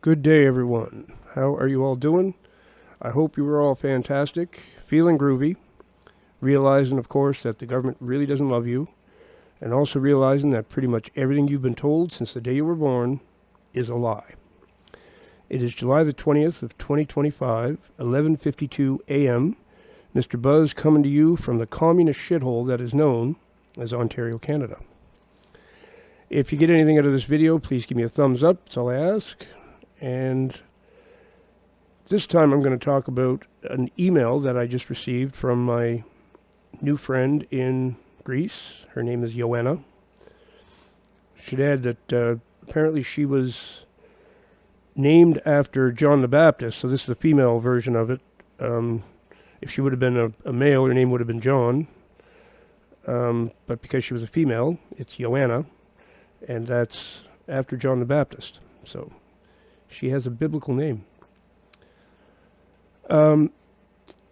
Good day, everyone. How are you all doing? I hope you were all fantastic, feeling groovy, realizing, of course, that the government really doesn't love you, and also realizing that pretty much everything you've been told since the day you were born is a lie. It is July the 20th of 2025, 11:52 a.m. Mr. Buzz coming to you from the communist shithole that is known as Ontario, Canada. If you get anything out of this video, please give me a thumbs up. That's all I ask. And this time I'm going to talk about an email that I just received from my new friend in Greece. Her name is Joanna. Should add that apparently she was named after John the Baptist, so this is the female version of it. If she would have been a male, her name would have been John. But because she was a female, it's Joanna, and that's after John the Baptist. So she has a biblical name.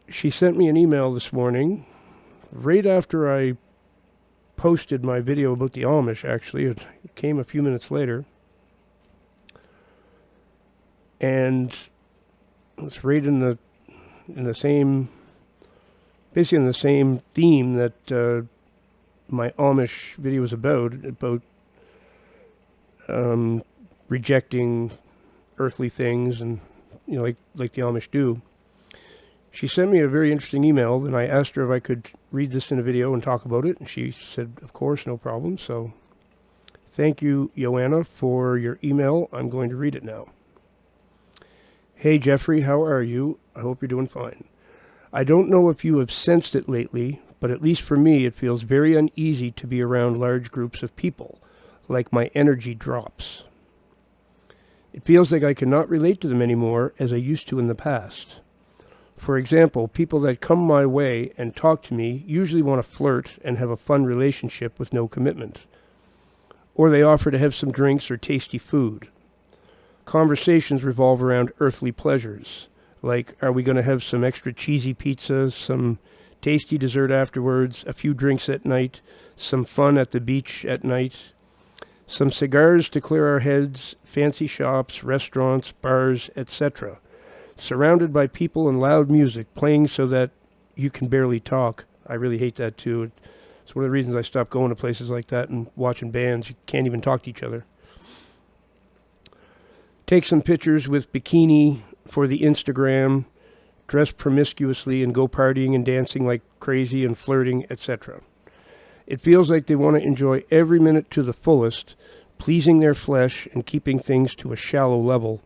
She sent me an email this morning, right after I posted my video about the Amish, actually. It came a few minutes later. And it's right in the same, basically in the same theme that my Amish video was about rejecting earthly things and, like the Amish do. She sent me a very interesting email, and I asked her if I could read this in a video and talk about it, and she said, of course, no problem. So thank you, Joanna, for your email. I'm going to read it now. Hey, Jeffrey, how are you? I hope you're doing fine. I don't know if you have sensed it lately, but at least for me, it feels very uneasy to be around large groups of people, like my energy drops. It feels like I cannot relate to them anymore as I used to in the past. For example, people that come my way and talk to me usually want to flirt and have a fun relationship with no commitment. Or they offer to have some drinks or tasty food. Conversations revolve around earthly pleasures, like are we going to have some extra cheesy pizza, some tasty dessert afterwards, a few drinks at night, some fun at the beach at night, some cigars to clear our heads, fancy shops, restaurants, bars, etc. Surrounded by people and loud music playing so that you can barely talk. I really hate that too. It's one of the reasons I stopped going to places like that and watching bands. You can't even talk to each other. Take some pictures with bikini for the Instagram, dress promiscuously and go partying and dancing like crazy and flirting, etc. It feels like they want to enjoy every minute to the fullest, pleasing their flesh and keeping things to a shallow level.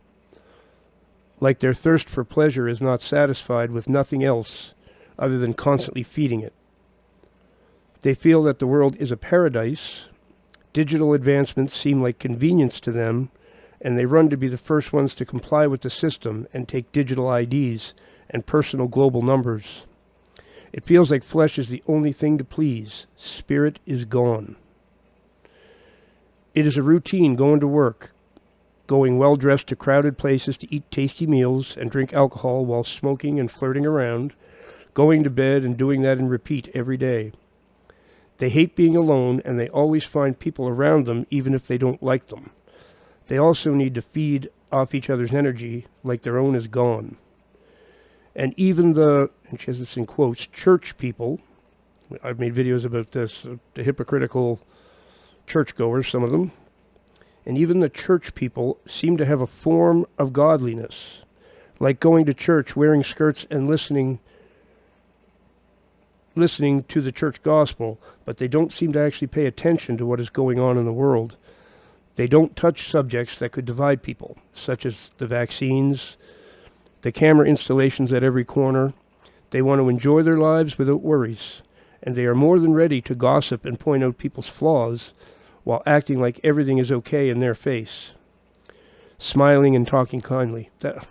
Like their thirst for pleasure is not satisfied with nothing else other than constantly feeding it. They feel that the world is a paradise, digital advancements seem like convenience to them, and they run to be the first ones to comply with the system and take digital IDs and personal global numbers. It feels like flesh is the only thing to please. Spirit is gone. It is a routine going to work, going well-dressed to crowded places to eat tasty meals and drink alcohol while smoking and flirting around, going to bed and doing that in repeat every day. They hate being alone, and they always find people around them even if they don't like them. They also need to feed off each other's energy like their own is gone. And even and she has this in quotes, church people, I've made videos about this, the hypocritical churchgoers, some of them, and even the church people seem to have a form of godliness, like going to church, wearing skirts, and listening to the church gospel, but they don't seem to actually pay attention to what is going on in the world. They don't touch subjects that could divide people, such as the vaccines, the camera installations at every corner. They want to enjoy their lives without worries, and they are more than ready to gossip and point out people's flaws while acting like everything is okay in their face, smiling and talking kindly.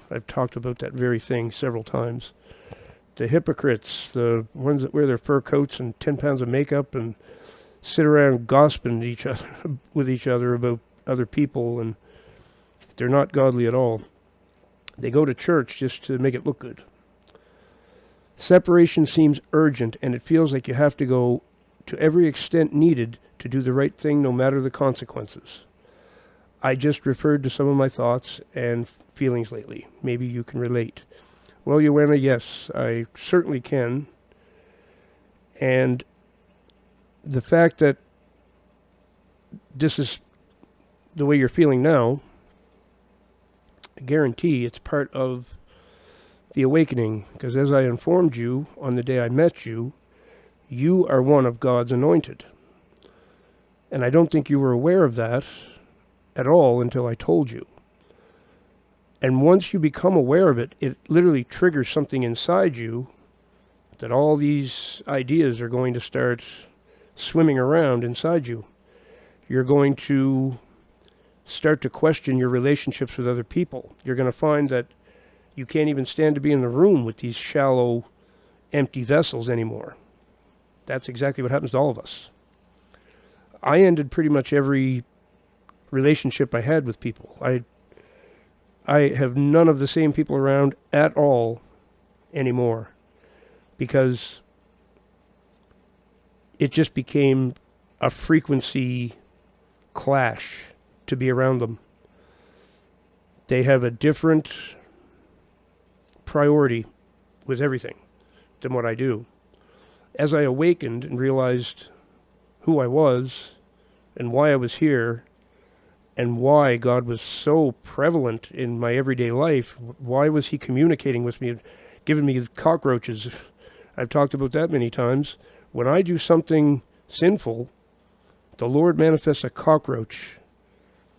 I've talked about that very thing several times. The hypocrites, the ones that wear their fur coats and 10 pounds of makeup and sit around gossiping with each other about other people, and they're not godly at all. They go to church just to make it look good. Separation seems urgent, and it feels like you have to go to every extent needed to do the right thing no matter the consequences. I just referred to some of my thoughts and feelings lately. Maybe you can relate. Well, Joanna, yes, I certainly can. And the fact that this is the way you're feeling now, I guarantee it's part of the awakening. Because as I informed you on the day I met you, you are one of God's anointed. And I don't think you were aware of that at all until I told you. And once you become aware of it, it literally triggers something inside you that all these ideas are going to start swimming around inside you. You're going to start to question your relationships with other people. You're going to find that you can't even stand to be in the room with these shallow, empty vessels anymore. That's exactly what happens to all of us. I ended pretty much every relationship I had with people. I have none of the same people around at all anymore because it just became a frequency clash to be around them. They have a different priority with everything than what I do. As I awakened and realized who I was and why I was here and why God was so prevalent in my everyday life, why was he communicating with me, giving me cockroaches? I've talked about that many times. When I do something sinful, the Lord manifests a cockroach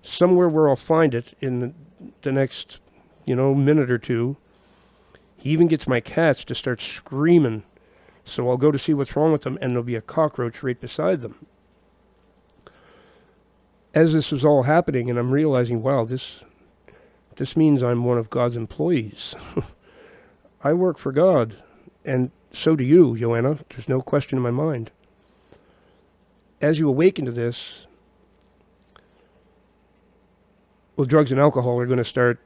somewhere where I'll find it in the next, minute or two. He even gets my cats to start screaming. So I'll go to see what's wrong with them, and there'll be a cockroach right beside them. As this was all happening, and I'm realizing, wow, this means I'm one of God's employees. I work for God, and so do you, Joanna. There's no question in my mind. As you awaken to this, well, drugs and alcohol are going to start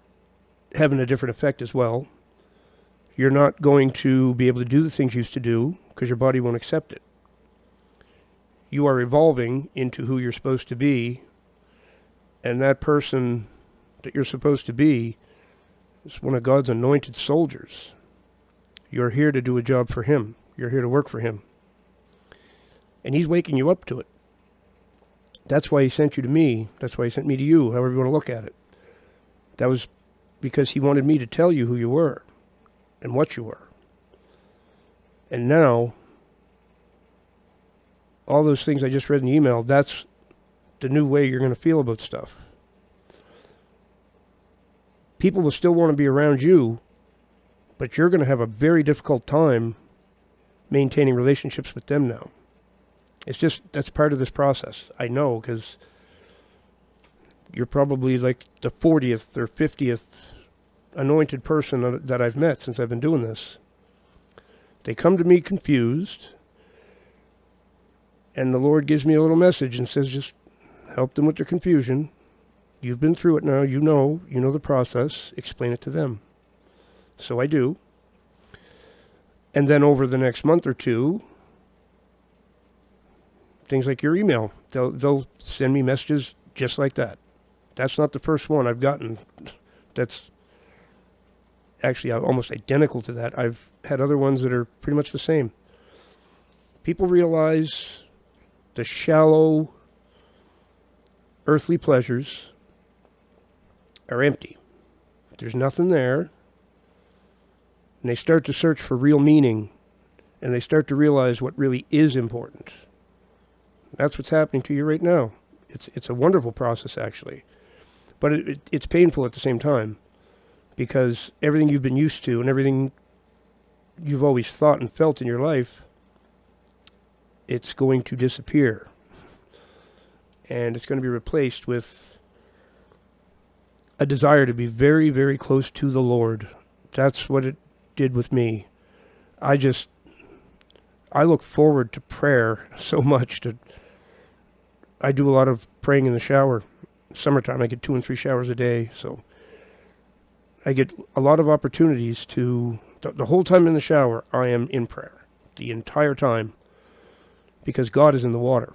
having a different effect as well. You're not going to be able to do the things you used to do because your body won't accept it. You are evolving into who you're supposed to be, and that person that you're supposed to be is one of God's anointed soldiers. You're here to do a job for him. You're here to work for him. And he's waking you up to it. That's why he sent you to me. That's why he sent me to you, however you want to look at it. That was because he wanted me to tell you who you were and what you were. And now, all those things I just read in the email, that's the new way you're going to feel about stuff. People will still want to be around you, but you're going to have a very difficult time maintaining relationships with them now. It's just, that's part of this process. I know, because you're probably like the 40th or 50th anointed person that I've met since I've been doing this. They come to me confused, and the Lord gives me a little message and says, just help them with their confusion. You've been through it now. You know the process. Explain it to them. So I do. And then over the next month or two, things like your email, they'll send me messages just like that. That's not the first one I've gotten. That's actually almost identical to that. I've had other ones that are pretty much the same. People realize the shallow earthly pleasures are empty. There's nothing there. And they start to search for real meaning, and they start to realize what really is important. That's what's happening to you right now. It's a wonderful process, actually. But it's painful at the same time, because everything you've been used to and everything you've always thought and felt in your life, it's going to disappear. And it's going to be replaced with a desire to be very, very close to the Lord. That's what it did with me. I look forward to prayer so much. I do a lot of praying in the shower. Summertime, I get 2 and 3 showers a day, so I get a lot of opportunities to, the whole time in the shower, I am in prayer, the entire time, because God is in the water.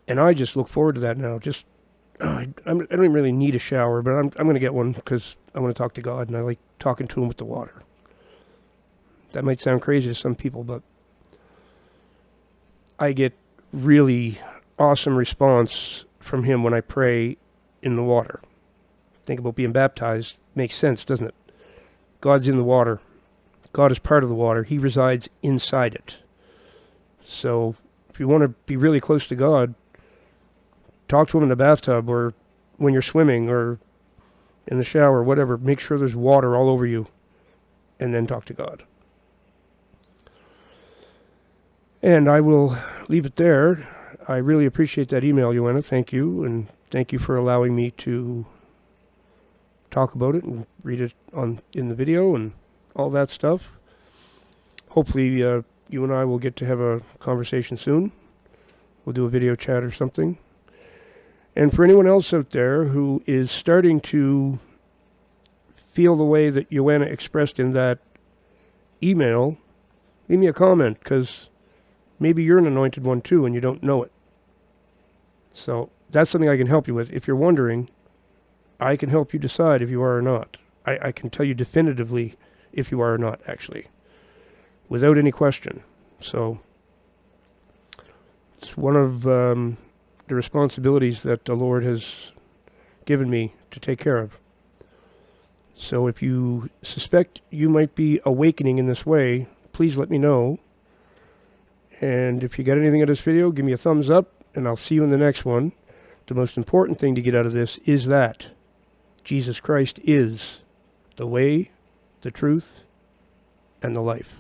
And I just look forward to that now. I don't even really need a shower, but I'm going to get one because I want to talk to God, and I like talking to Him with the water. That might sound crazy to some people, but I get really awesome response from Him when I pray in the water. Think about being baptized. Makes sense, doesn't it? God's in the water. God is part of the water. He resides inside it. So if you want to be really close to God, talk to Him in the bathtub or when you're swimming or in the shower, whatever. Make sure there's water all over you, and then talk to God. And I will leave it there. I really appreciate that email, Joanna. Thank you. And thank you for allowing me to talk about it and read it in the video and all that stuff. Hopefully you and I will get to have a conversation soon. We'll do a video chat or something. And for anyone else out there who is starting to feel the way that Joanna expressed in that email, leave me a comment, because maybe you're an anointed one too and you don't know it. So that's something I can help you with. If you're wondering, I can help you decide if you are or not. I can tell you definitively if you are or not, actually, without any question. So it's one of the responsibilities that the Lord has given me to take care of. So if you suspect you might be awakening in this way, please let me know. And if you got anything out of this video, give me a thumbs up, and I'll see you in the next one. The most important thing to get out of this is that Jesus Christ is the way, the truth, and the life.